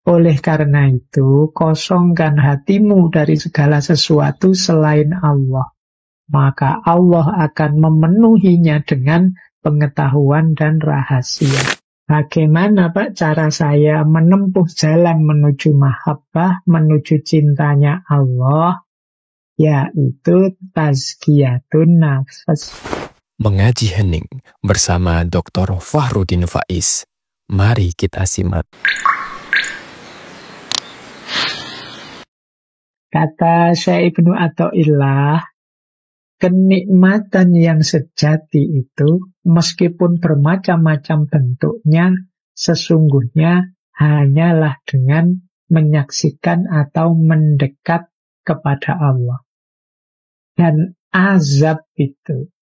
Oleh karena itu, kosongkan hatimu dari segala sesuatu selain Allah. Maka Allah akan memenuhinya dengan pengetahuan dan rahasia. Bagaimana Pak cara saya menempuh jalan menuju mahabbah, menuju cintanya Allah? Yaitu tazkiyatun nafs. Mengaji hening bersama Dr. Fahrudin Faiz. Mari kita simak. Kata Syekh Ibnu Athaillah, kenikmatan yang sejati itu, meskipun bermacam-macam bentuknya, sesungguhnya hanyalah dengan menyaksikan atau mendekat kepada Allah. Dan azab itu,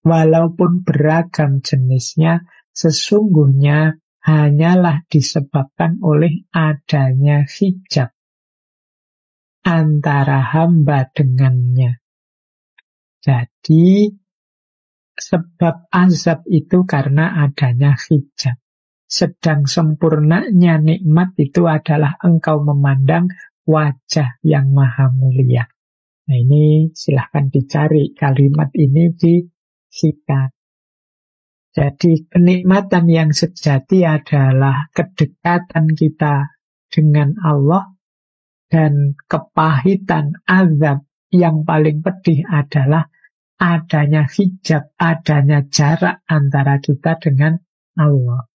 walaupun beragam jenisnya, sesungguhnya hanyalah disebabkan oleh adanya hijab antara hamba dengannya. Jadi, sebab azab itu karena adanya hijab. Sedang sempurnanya nikmat itu adalah engkau memandang wajah yang maha mulia. Nah ini silahkan dicari kalimat ini disikat. Jadi kenikmatan yang sejati adalah kedekatan kita dengan Allah, dan kepahitan azab yang paling pedih adalah adanya hijab, adanya jarak antara kita dengan Allah.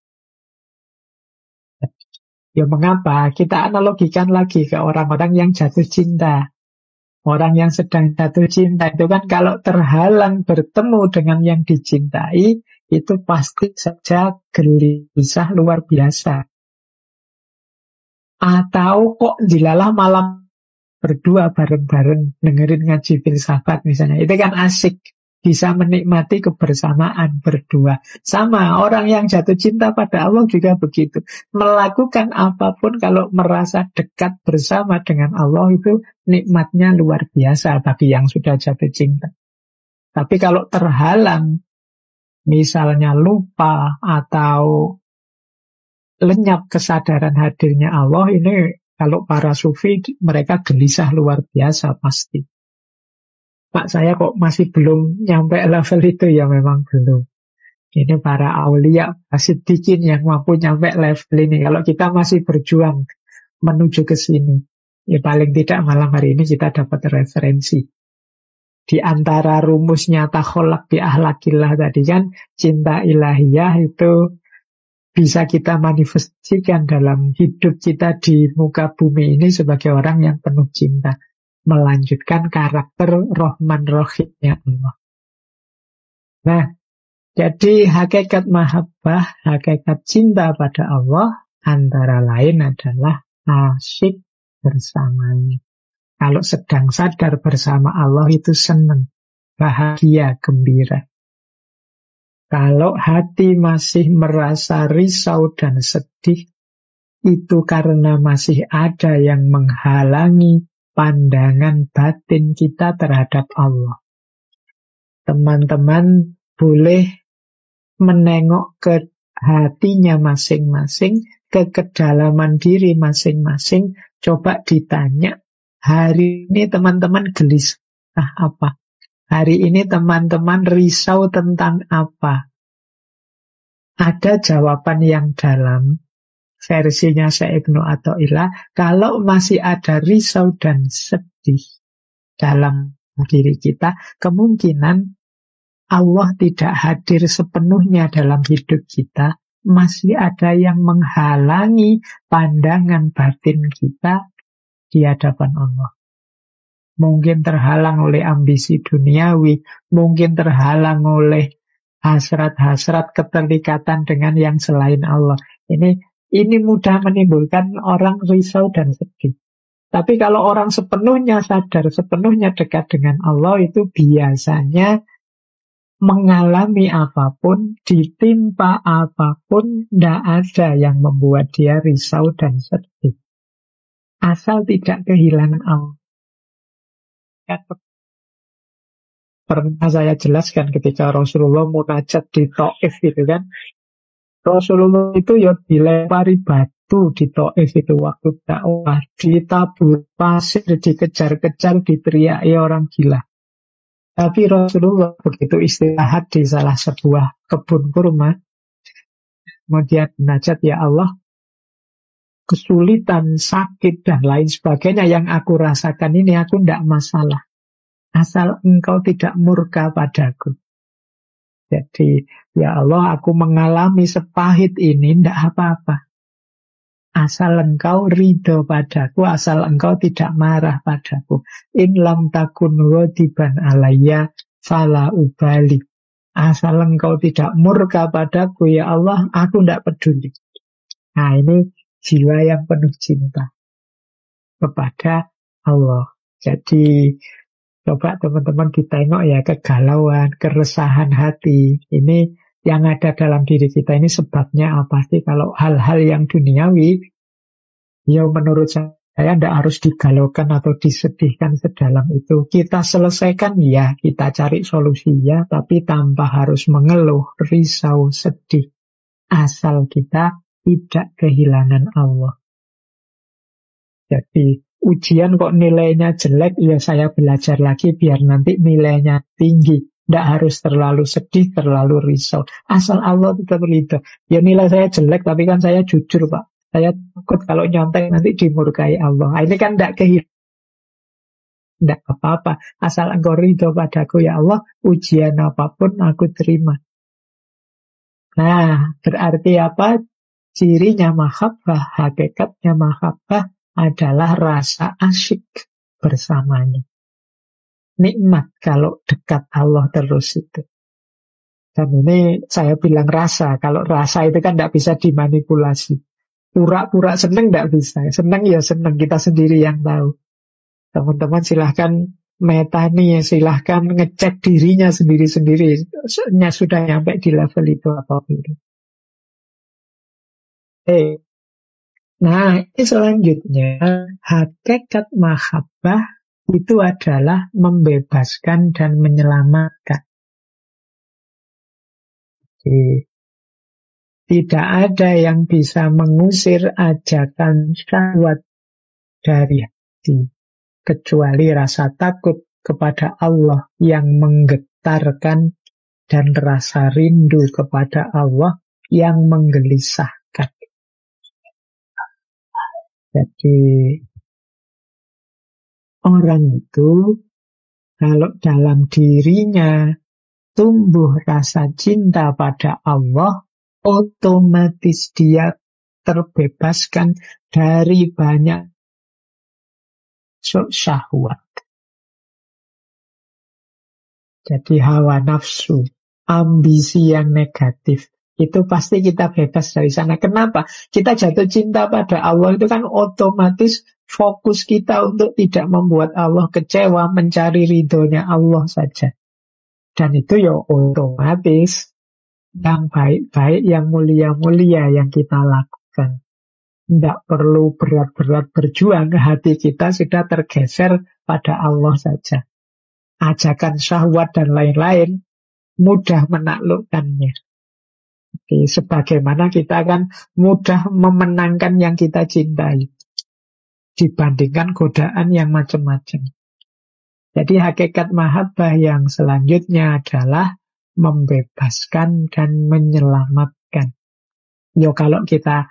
Ya mengapa? Kita analogikan lagi ke orang-orang yang jatuh cinta. Orang yang sedang jatuh cinta itu kan kalau terhalang bertemu dengan yang dicintai, itu pasti saja gelisah luar biasa. Atau kok dilalah malam berdua bareng-bareng dengerin ngaji filsafat misalnya. Itu kan asik. Bisa menikmati kebersamaan berdua. Sama, orang yang jatuh cinta pada Allah juga begitu. Melakukan apapun kalau merasa dekat bersama dengan Allah itu nikmatnya luar biasa bagi yang sudah jatuh cinta. Tapi kalau terhalang, misalnya lupa atau lenyap kesadaran hadirnya Allah, ini kalau para sufi mereka gelisah luar biasa pasti. Pak, saya kok masih belum nyampe level itu? Ya memang belum. Ini para aulia, siddiqin yang mampu nyampe level ini. Kalau kita masih berjuang menuju ke sini, ya paling tidak malam hari ini kita dapat referensi. Di antara rumusnya takholak bi ahlakillah tadi kan, cinta ilahiyah itu bisa kita manifestasikan dalam hidup kita di muka bumi ini sebagai orang yang penuh cinta. Melanjutkan karakter Rahman Rahimnya Allah. Nah, jadi hakikat mahabbah, hakikat cinta pada Allah, antara lain adalah asyik bersamanya. Kalau sedang sadar bersama Allah itu senang, bahagia, gembira. Kalau hati masih merasa risau dan sedih, itu karena masih ada yang menghalangi pandangan batin kita terhadap Allah. Teman-teman boleh menengok ke hatinya masing-masing, ke kedalaman diri masing-masing. Coba ditanya, hari ini teman-teman gelisah apa? Hari ini teman-teman risau tentang apa? Ada jawaban yang dalam, versinya Syekh Ibnu Athaillah, kalau masih ada risau dan sedih dalam diri kita, kemungkinan Allah tidak hadir sepenuhnya dalam hidup kita, masih ada yang menghalangi pandangan batin kita di hadapan Allah. Mungkin terhalang oleh ambisi duniawi, mungkin terhalang oleh hasrat-hasrat keterikatan dengan yang selain Allah. Ini mudah menimbulkan orang risau dan sedih. Tapi kalau orang sepenuhnya sadar, sepenuhnya dekat dengan Allah, itu biasanya mengalami apapun, ditimpa apapun, tidak ada yang membuat dia risau dan sedih. Asal tidak kehilangan Allah. Pernah saya jelaskan ketika Rasulullah munajat di Taif itu kan, Rasulullah itu ya dilempari batu batu di Taif itu waktu dakwah, ditabur pasir, dikejar-kejar, diteriaki orang gila. Tapi Rasulullah begitu istirahat di salah sebuah kebun kurma, kemudian munajat, ya Allah, kesulitan, sakit, dan lain sebagainya yang aku rasakan ini aku tidak masalah. Asal engkau tidak murka padaku. Jadi, ya Allah, aku mengalami sepahit ini, tidak apa-apa. Asal engkau ridho padaku, asal engkau tidak marah padaku. In lam takun ghadiban alayya fala ubali. Asal engkau tidak murka padaku, ya Allah, aku tidak peduli. Nah, ini jiwa yang penuh cinta kepada Allah. Jadi, coba teman-teman ditengok ya kegalauan, keresahan hati. Ini yang ada dalam diri kita ini sebabnya apa sih? Kalau hal-hal yang duniawi, ya menurut saya tidak harus digalaukan atau disedihkan sedalam itu. Kita selesaikan ya, kita cari solusi ya, tapi tanpa harus mengeluh, risau, sedih. Asal kita tidak kehilangan Allah. Jadi ujian kok nilainya jelek, ya saya belajar lagi biar nanti nilainya tinggi. Tidak harus terlalu sedih, terlalu risau. Asal Allah tetap ridho. Ya nilai saya jelek, tapi kan saya jujur Pak. Saya takut kalau nyontek nanti dimurkai Allah. Nah, ini kan tidak kehilangan. Tidak apa-apa. Asal engkau ridho padaku ya Allah, ujian apapun aku terima. Nah, berarti apa? Cirinya mahabbah, hakikatnya mahabbah adalah rasa asyik bersamanya. Nikmat kalau dekat Allah terus itu. Dan ini saya bilang rasa. Kalau rasa itu kan tidak bisa dimanipulasi. Pura-pura seneng tidak bisa. Seneng ya seneng, kita sendiri yang tahu. Teman-teman silahkan metani, silahkan ngecek dirinya sendiri-sendiri. Sudah nyampe di level itu atau belum. Nah, ini selanjutnya, hakikat mahabbah itu adalah membebaskan dan menyelamatkan. Jadi, tidak ada yang bisa mengusir ajakan syahwat dari hati, kecuali rasa takut kepada Allah yang menggetarkan dan rasa rindu kepada Allah yang menggelisahkan. Jadi, orang itu kalau dalam dirinya tumbuh rasa cinta pada Allah, otomatis dia terbebaskan dari banyak syahwat. Jadi hawa nafsu, ambisi yang negatif, itu pasti kita bebas dari sana. Kenapa? Kita jatuh cinta pada Allah itu kan otomatis fokus kita untuk tidak membuat Allah kecewa, mencari ridhonya Allah saja. Dan itu ya otomatis yang baik-baik, yang mulia-mulia yang kita lakukan. Tidak perlu berat-berat berjuang, hati kita sudah tergeser pada Allah saja. Ajakan syahwat dan lain-lain mudah menaklukkannya. Jadi, sebagaimana kita kan mudah memenangkan yang kita cintai dibandingkan godaan yang macam-macam. Jadi hakikat mahabbah yang selanjutnya adalah membebaskan dan menyelamatkan. Yo, kalau kita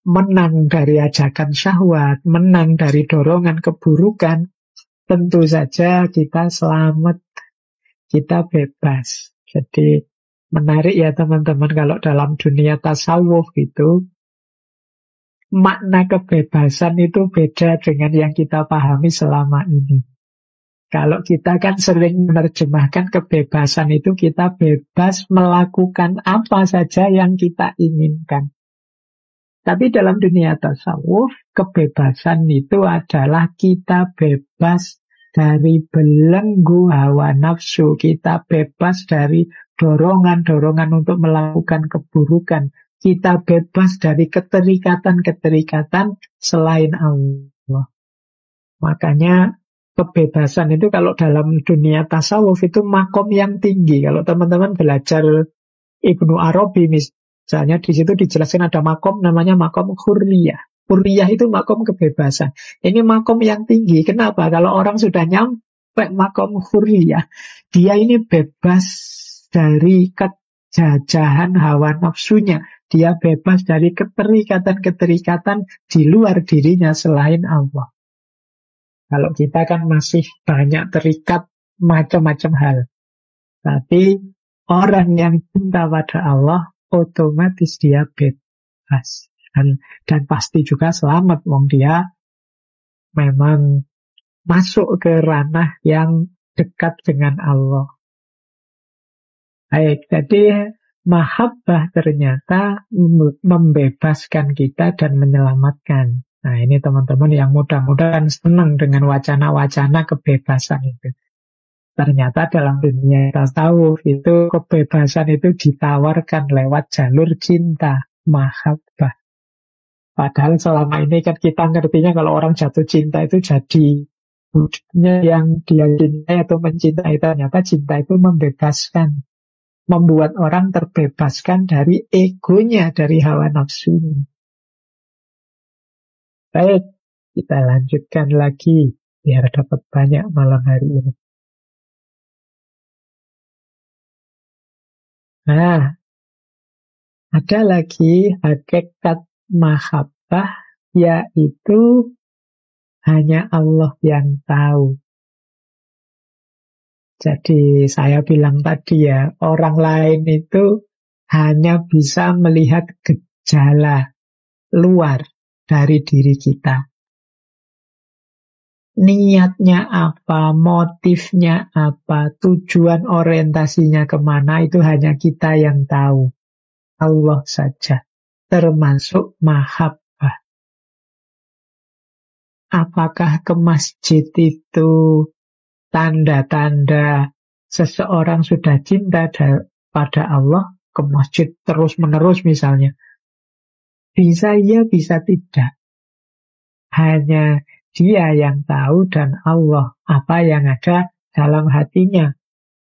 menang dari ajakan syahwat, menang dari dorongan keburukan, tentu saja kita selamat, kita bebas. Jadi menarik ya teman-teman, kalau dalam dunia tasawuf itu makna kebebasan itu beda dengan yang kita pahami selama ini. Kalau kita kan sering menerjemahkan kebebasan itu kita bebas melakukan apa saja yang kita inginkan. Tapi dalam dunia tasawuf, kebebasan itu adalah kita bebas dari belenggu hawa nafsu. Kita bebas dari dorongan-dorongan untuk melakukan keburukan. Kita bebas dari keterikatan-keterikatan selain Allah. Makanya kebebasan itu kalau dalam dunia tasawuf itu makom yang tinggi. Kalau teman-teman belajar Ibnu Arabi Misalnya di situ dijelaskan ada makom namanya makom hurriyah. Hurriyah itu makom kebebasan. Ini makom yang tinggi. Kenapa? Kalau orang sudah nyampe makom hurriyah, dia ini bebas dari kejajahan hawa nafsunya. Dia bebas dari keterikatan-keterikatan di luar dirinya selain Allah. Kalau kita kan masih banyak terikat macam-macam hal. Tapi orang yang cinta pada Allah, otomatis dia bebas. Dan pasti juga selamat. Wong dia memang masuk ke ranah yang dekat dengan Allah. Baik, jadi mahabbah ternyata membebaskan kita dan menyelamatkan. Nah, ini teman-teman yang mudah-mudahan senang dengan wacana-wacana kebebasan itu. Ternyata dalam dunia tasawuf itu kebebasan itu ditawarkan lewat jalur cinta, mahabbah. Padahal selama ini kan kita ngertinya kalau orang jatuh cinta itu jadi wujudnya yang dia cintai atau mencintai. Ternyata cinta itu membebaskan, membuat orang terbebaskan dari egonya, dari hawa nafsunya. Baik, kita lanjutkan lagi biar dapat banyak malam hari ini. Nah, ada lagi hakikat mahabbah, yaitu hanya Allah yang tahu. Jadi saya bilang tadi ya, orang lain itu hanya bisa melihat gejala luar dari diri kita. Niatnya apa, motifnya apa, tujuan orientasinya kemana, itu hanya kita yang tahu. Allah saja, termasuk mahabbah. Apakah ke masjid itu tanda-tanda seseorang sudah cinta pada Allah, ke masjid terus-menerus misalnya? Bisa iya, bisa tidak. Hanya dia yang tahu dan Allah apa yang ada dalam hatinya.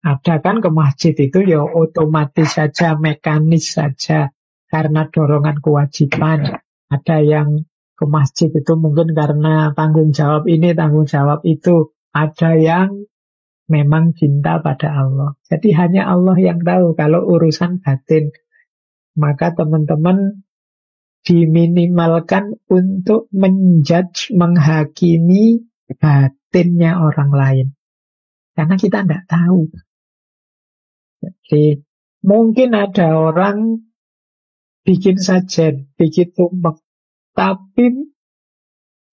Ada kan ke masjid itu ya otomatis saja, mekanis saja, karena dorongan kewajiban. Ada yang ke masjid itu mungkin karena tanggung jawab ini, tanggung jawab itu. Ada yang memang cinta pada Allah. Jadi hanya Allah yang tahu kalau urusan batin. Maka teman-teman diminimalkan untuk menjudge, menghakimi batinnya orang lain. Karena kita tidak tahu. Jadi mungkin ada orang bikin sajen, bikin tumpeng, tapi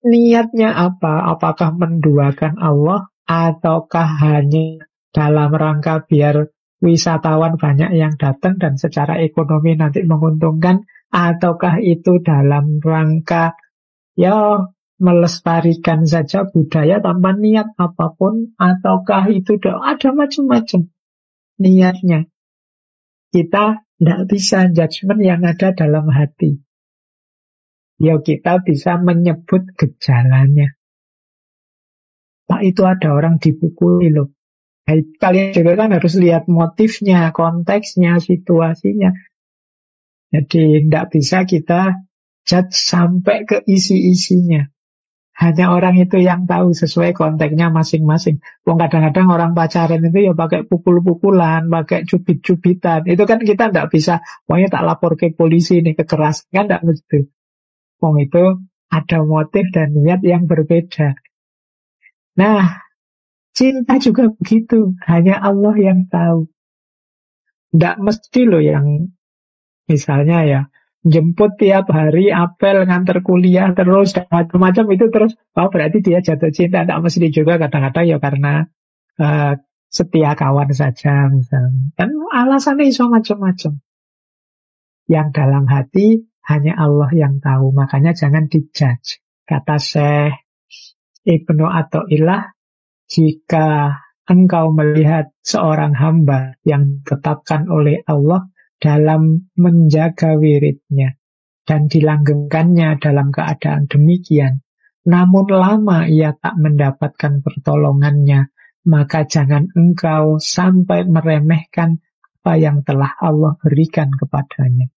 niatnya apa? Apakah menduakan Allah ataukah hanya dalam rangka biar wisatawan banyak yang datang dan secara ekonomi nanti menguntungkan, ataukah itu dalam rangka ya melestarikan saja budaya tanpa niat apapun, ataukah itu ada macam-macam niatnya. Kita tidak bisa judgement yang ada dalam hati. Ya kita bisa menyebut gejalanya. Pak, itu ada orang dipukuli loh. Nah, kalian juga kan harus lihat motifnya, konteksnya, situasinya. Jadi tidak bisa kita judge sampai ke isi-isinya. Hanya orang itu yang tahu sesuai konteksnya masing-masing. Kadang-kadang orang pacaran itu ya pakai pukul-pukulan, pakai cubit-cubitan. Itu kan kita tidak bisa, pokoknya tak lapor ke polisi ini kekerasan. Kan tidak mesti. Itu ada motif dan niat yang berbeda. Nah, cinta juga begitu. Hanya Allah yang tahu. Tidak mesti loh yang misalnya ya, jemput tiap hari, apel, nganter kuliah terus, dan macam-macam itu terus, berarti dia jatuh cinta. Tidak mesti juga, kadang-kadang ya karena setia kawan saja misalnya. Dan alasannya iso macam-macam. Yang dalam hati hanya Allah yang tahu. Makanya jangan dijudge. Kata Syekh Ibnu Athaillah, jika engkau melihat seorang hamba yang ditetapkan oleh Allah dalam menjaga wiridnya dan dilanggengkannya dalam keadaan demikian, namun lama ia tak mendapatkan pertolongannya, maka jangan engkau sampai meremehkan apa yang telah Allah berikan kepadanya.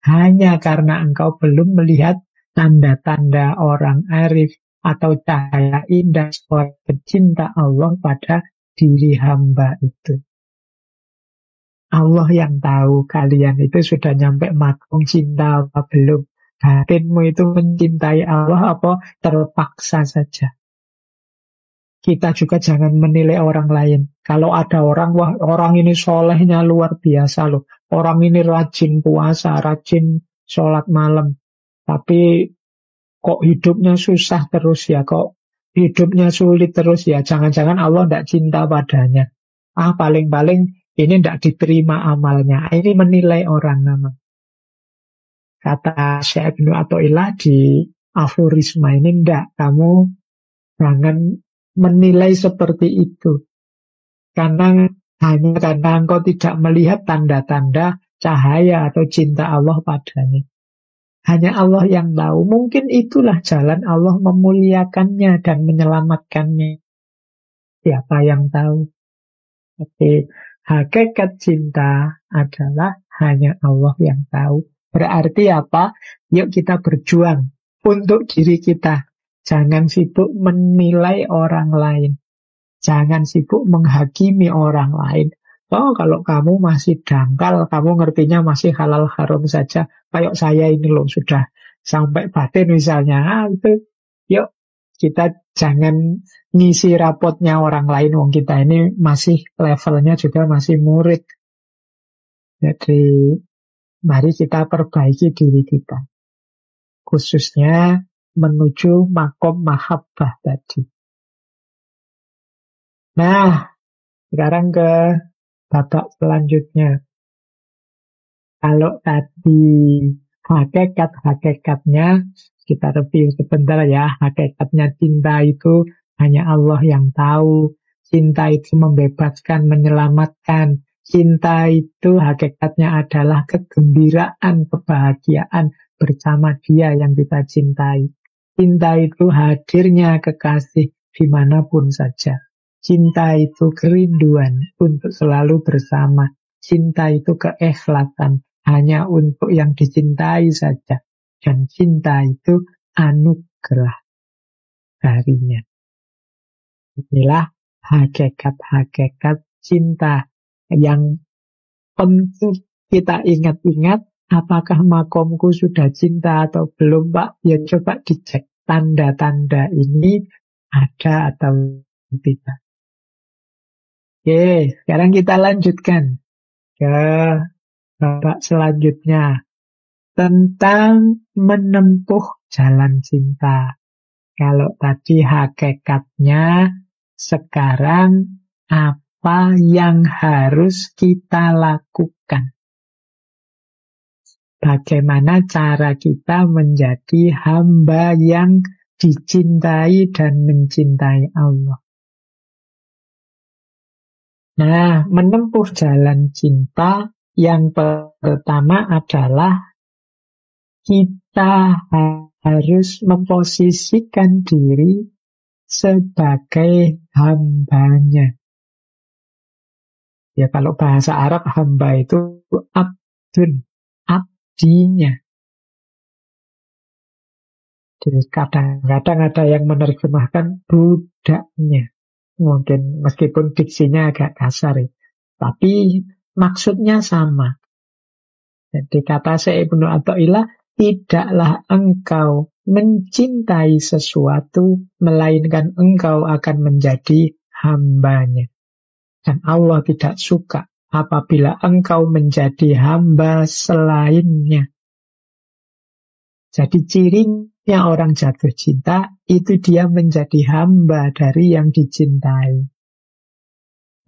hanya karena engkau belum melihat tanda-tanda orang arif atau cahaya indah seorang pecinta Allah pada diri hamba itu. Allah yang tahu kalian itu sudah nyampe makom cinta apa belum. Batinmu itu mencintai Allah apa terpaksa saja. Kita juga jangan menilai orang lain. Kalau ada orang, wah orang ini solehnya luar biasa loh. Orang ini rajin puasa, rajin sholat malam. Tapi kok hidupnya susah terus ya, kok hidupnya sulit terus ya. Jangan-jangan Allah tidak cinta padanya. Paling-paling ini tidak diterima amalnya. Ini menilai orang nama. Kata Syekh Ibnu Athaillah di aforisma ini, tidak, kamu jangan menilai seperti itu. Karena hanya karena engkau tidak melihat tanda-tanda cahaya atau cinta Allah padanya. Hanya Allah yang tahu. Mungkin itulah jalan Allah memuliakannya dan menyelamatkannya. Siapa yang tahu? Tapi hakikat cinta adalah hanya Allah yang tahu. Berarti apa? Yuk kita berjuang untuk diri kita. Jangan sibuk menilai orang lain. Jangan sibuk menghakimi orang lain. Oh, kalau kamu masih dangkal, kamu ngertinya masih halal haram saja. Kayak saya ini loh, sudah sampai batin misalnya. Itu, yuk kita jangan ngisi rapotnya orang lain. Wong kita ini masih levelnya juga masih murid. Jadi mari kita perbaiki diri kita. Khususnya menuju makom mahabbah tadi. Nah, sekarang ke babak selanjutnya. Kalau tadi hakikat-hakikatnya, kita review sebentar ya. Hakikatnya cinta itu hanya Allah yang tahu. Cinta itu membebaskan, menyelamatkan. Cinta itu hakikatnya adalah kegembiraan, kebahagiaan bersama dia yang kita cintai. Cinta itu hadirnya kekasih dimanapun saja. Cinta itu kerinduan untuk selalu bersama. Cinta itu keikhlasan hanya untuk yang dicintai saja. Dan cinta itu anugerah darinya. Inilah hakikat-hakikat cinta yang penting kita ingat-ingat. Apakah makomku sudah cinta atau belum, Pak? Ya coba dicek tanda-tanda ini ada atau tidak. Oke, sekarang kita lanjutkan ke babak selanjutnya tentang menempuh jalan cinta. Kalau tadi hakikatnya, sekarang apa yang harus kita lakukan? Bagaimana cara kita menjadi hamba yang dicintai dan mencintai Allah? Nah, menempuh jalan cinta yang pertama adalah kita harus memposisikan diri sebagai hambanya. Ya, kalau bahasa Arab hamba itu abdun, abdinya. Jadi kadang-kadang ada yang menerjemahkan budaknya. Mungkin meskipun diksinya agak kasar ya. Tapi maksudnya sama. Jadi kata Syekh Ibnu Athaillah, tidaklah engkau mencintai sesuatu, melainkan engkau akan menjadi hambanya. Dan Allah tidak suka apabila engkau menjadi hamba selainnya. Jadi cirinya orang jatuh cinta, itu dia menjadi hamba dari yang dicintai.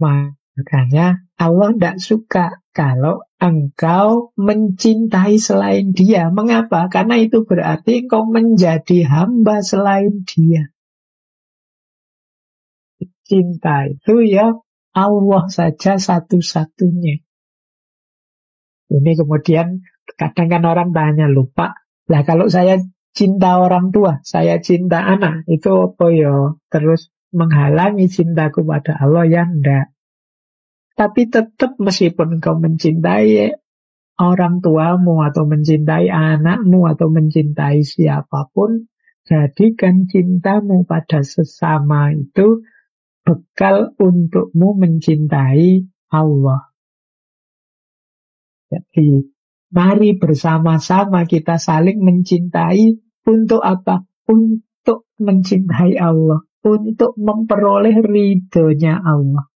Makanya Allah tidak suka kalau engkau mencintai selain dia. Mengapa? Karena itu berarti engkau menjadi hamba selain dia. Cinta itu ya Allah saja satu-satunya. Ini kemudian kadang kan orang tanya, lupa. Lah kalau saya cinta orang tua, saya cinta anak, itu apa ya? Terus menghalangi cintaku pada Allah? Ya enggak. Tapi tetap meskipun engkau mencintai orang tuamu atau mencintai anakmu atau mencintai siapapun, jadikan cintamu pada sesama itu bekal untukmu mencintai Allah. Jadi, mari bersama-sama kita saling mencintai untuk apa? Untuk mencintai Allah, untuk memperoleh ridhonya Allah.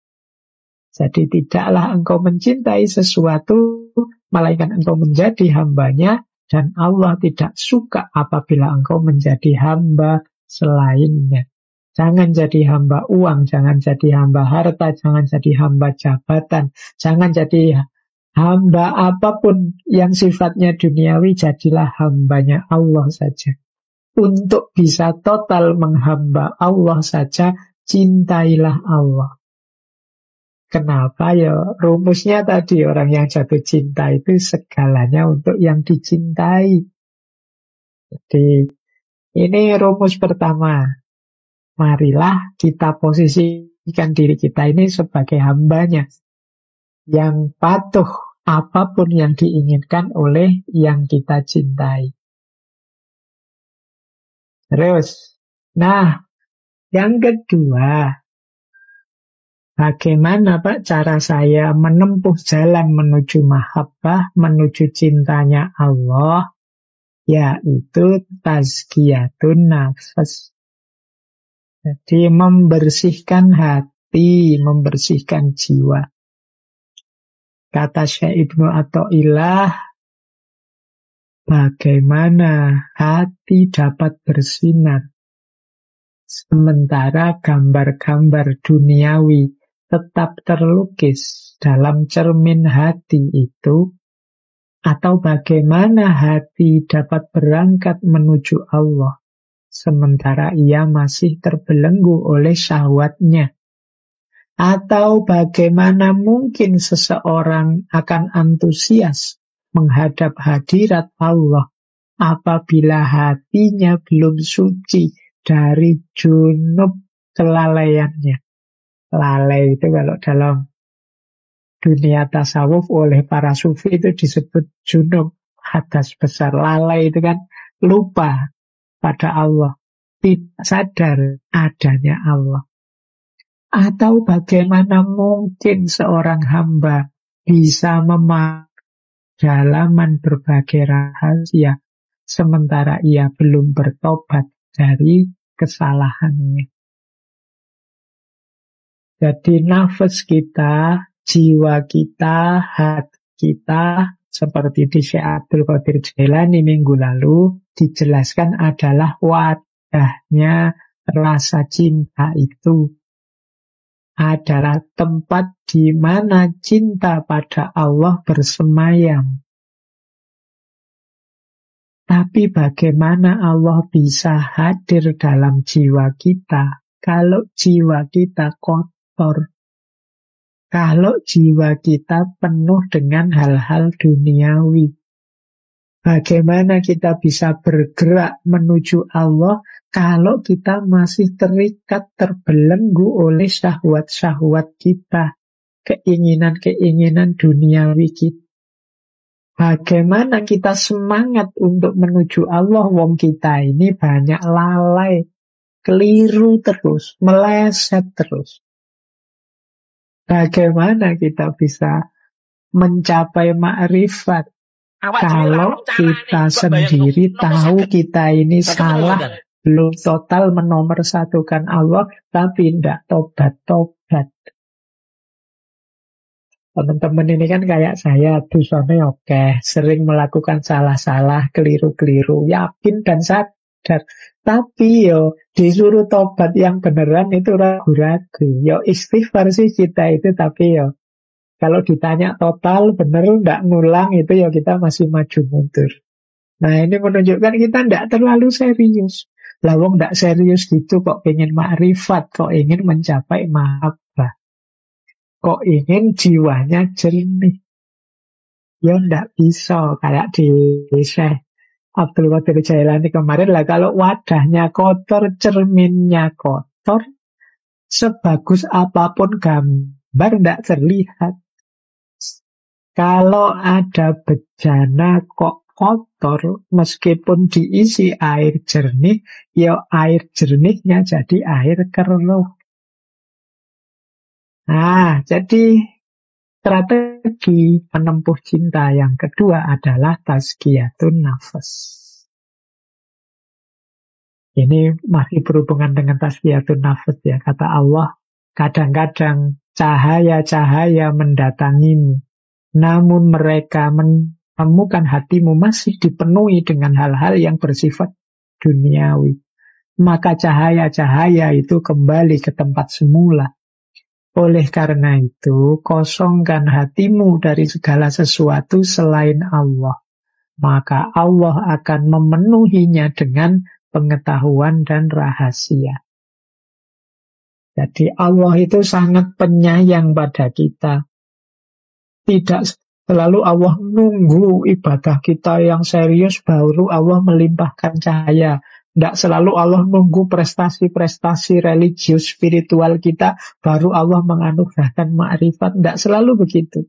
Jadi tidaklah engkau mencintai sesuatu, melainkan engkau menjadi hambanya, dan Allah tidak suka apabila engkau menjadi hamba selainnya. Jangan jadi hamba uang, jangan jadi hamba harta, jangan jadi hamba jabatan, jangan jadi hamba apapun yang sifatnya duniawi, jadilah hambanya Allah saja. Untuk bisa total menghamba Allah saja, cintailah Allah. Kenapa ya? Rumusnya tadi, orang yang jatuh cinta itu segalanya untuk yang dicintai. Jadi ini rumus pertama. Marilah kita posisikan diri kita ini sebagai hambanya, yang patuh apapun yang diinginkan oleh yang kita cintai. Terus, nah, yang kedua, bagaimana Pak cara saya menempuh jalan menuju mahabbah, menuju cintanya Allah? Yaitu tazkiyatun nafs. Jadi membersihkan hati, membersihkan jiwa. Kata Syekh Ibnu Athaillah, bagaimana hati dapat bersinar sementara gambar-gambar duniawi tetap terlukis dalam cermin hati itu, atau bagaimana hati dapat berangkat menuju Allah sementara ia masih terbelenggu oleh syahwatnya, atau bagaimana mungkin seseorang akan antusias menghadap hadirat Allah apabila hatinya belum suci dari junub kelalaiannya. Lalai itu kalau dalam dunia tasawuf oleh para sufi itu disebut junub, hadas besar. Lalai itu kan lupa pada Allah, tidak sadar adanya Allah. Atau bagaimana mungkin seorang hamba bisa memahami berbagai rahasia sementara ia belum bertobat dari kesalahannya. Jadi nafas kita, jiwa kita, hati kita, seperti di Syekh Abdul Qadir Jailani minggu lalu, dijelaskan adalah wadahnya rasa cinta itu. Adalah tempat di mana cinta pada Allah bersemayam. Tapi bagaimana Allah bisa hadir dalam jiwa kita kalau jiwa kita kotor? Kalau jiwa kita penuh dengan hal-hal duniawi, bagaimana kita bisa bergerak menuju Allah kalau kita masih terikat, terbelenggu oleh syahwat-syahwat kita, keinginan-keinginan duniawi kita? Bagaimana kita semangat untuk menuju Allah, wong kita ini banyak lalai, keliru terus, meleset terus. Bagaimana kita bisa mencapai ma'rifat kalau kita sendiri tahu kita ini salah, belum total menomorsatukan Allah, tapi tidak tobat-tobat. Teman-teman ini kan kayak saya, dosanya oke, sering melakukan salah-salah, keliru-keliru, yakin dan sadar. Tapi disuruh tobat yang beneran itu ragu-ragu. Istighfar sih kita itu, tapi kalau ditanya total, bener nggak ngulang itu kita masih maju mundur. Nah ini menunjukkan kita nggak terlalu serius. Lawang nggak serius gitu kok ingin ma'rifat, kok ingin mencapai mahabbah, kok ingin jiwanya jernih. Nggak bisa kayak di Syekh Abdul Qadir Jailani kemarin lah. Kalau wadahnya kotor, cerminnya kotor, sebagus apapun gambar tidak terlihat. Kalau ada bejana kok kotor, meskipun diisi air jernih, ya air jernihnya jadi air keruh. Nah, jadi strategi menempuh cinta yang kedua adalah tazkiyatun nafas. Ini masih berhubungan dengan tazkiyatun nafas ya. Kata Allah, kadang-kadang cahaya-cahaya mendatangimu, namun mereka menemukan hatimu masih dipenuhi dengan hal-hal yang bersifat duniawi. Maka cahaya-cahaya itu kembali ke tempat semula. Oleh karena itu, kosongkan hatimu dari segala sesuatu selain Allah. Maka Allah akan memenuhinya dengan pengetahuan dan rahasia. Jadi Allah itu sangat penyayang pada kita. Tidak selalu Allah nunggu ibadah kita yang serius baru Allah melimpahkan cahaya. Tidak selalu Allah nunggu prestasi-prestasi religius spiritual kita baru Allah menganugerahkan makrifat. Tidak selalu begitu.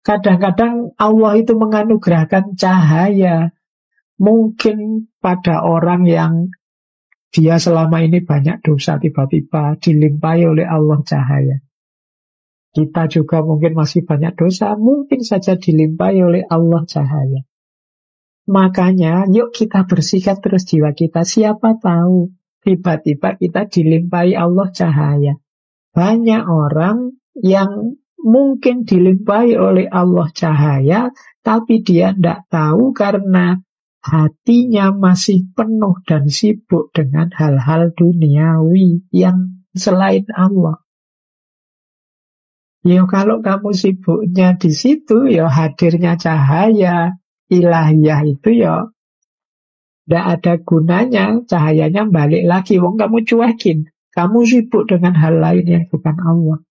Kadang-kadang Allah itu menganugerahkan cahaya. Mungkin pada orang yang dia selama ini banyak dosa, tiba-tiba dilimpahi oleh Allah cahaya. Kita juga mungkin masih banyak dosa, mungkin saja dilimpahi oleh Allah cahaya. Makanya yuk kita bersihkan terus jiwa kita. Siapa tahu tiba-tiba kita dilimpahi Allah cahaya. Banyak orang yang mungkin dilimpahi oleh Allah cahaya, tapi dia tidak tahu karena hatinya masih penuh dan sibuk dengan hal-hal duniawi yang selain Allah. Ya kalau kamu sibuknya di situ, ya hadirnya cahaya ilahiyah itu ya tidak ada gunanya. Cahayanya balik lagi, wong kamu cuekin. Kamu sibuk dengan hal lain yang bukan Allah.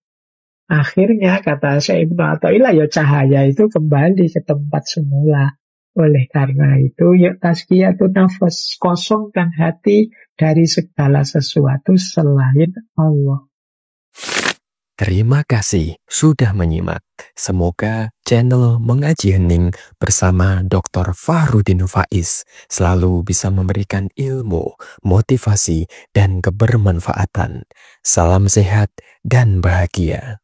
Akhirnya kata Syekh Ibnu Athaillah, ya cahaya itu kembali ke tempat semula. Oleh karena itu, yuk tazkiyatun nafas, kosongkan hati dari segala sesuatu selain Allah. Terima kasih sudah menyimak. Semoga channel Mengaji Hening bersama Dr. Fahrudin Faiz selalu bisa memberikan ilmu, motivasi, dan kebermanfaatan. Salam sehat dan bahagia.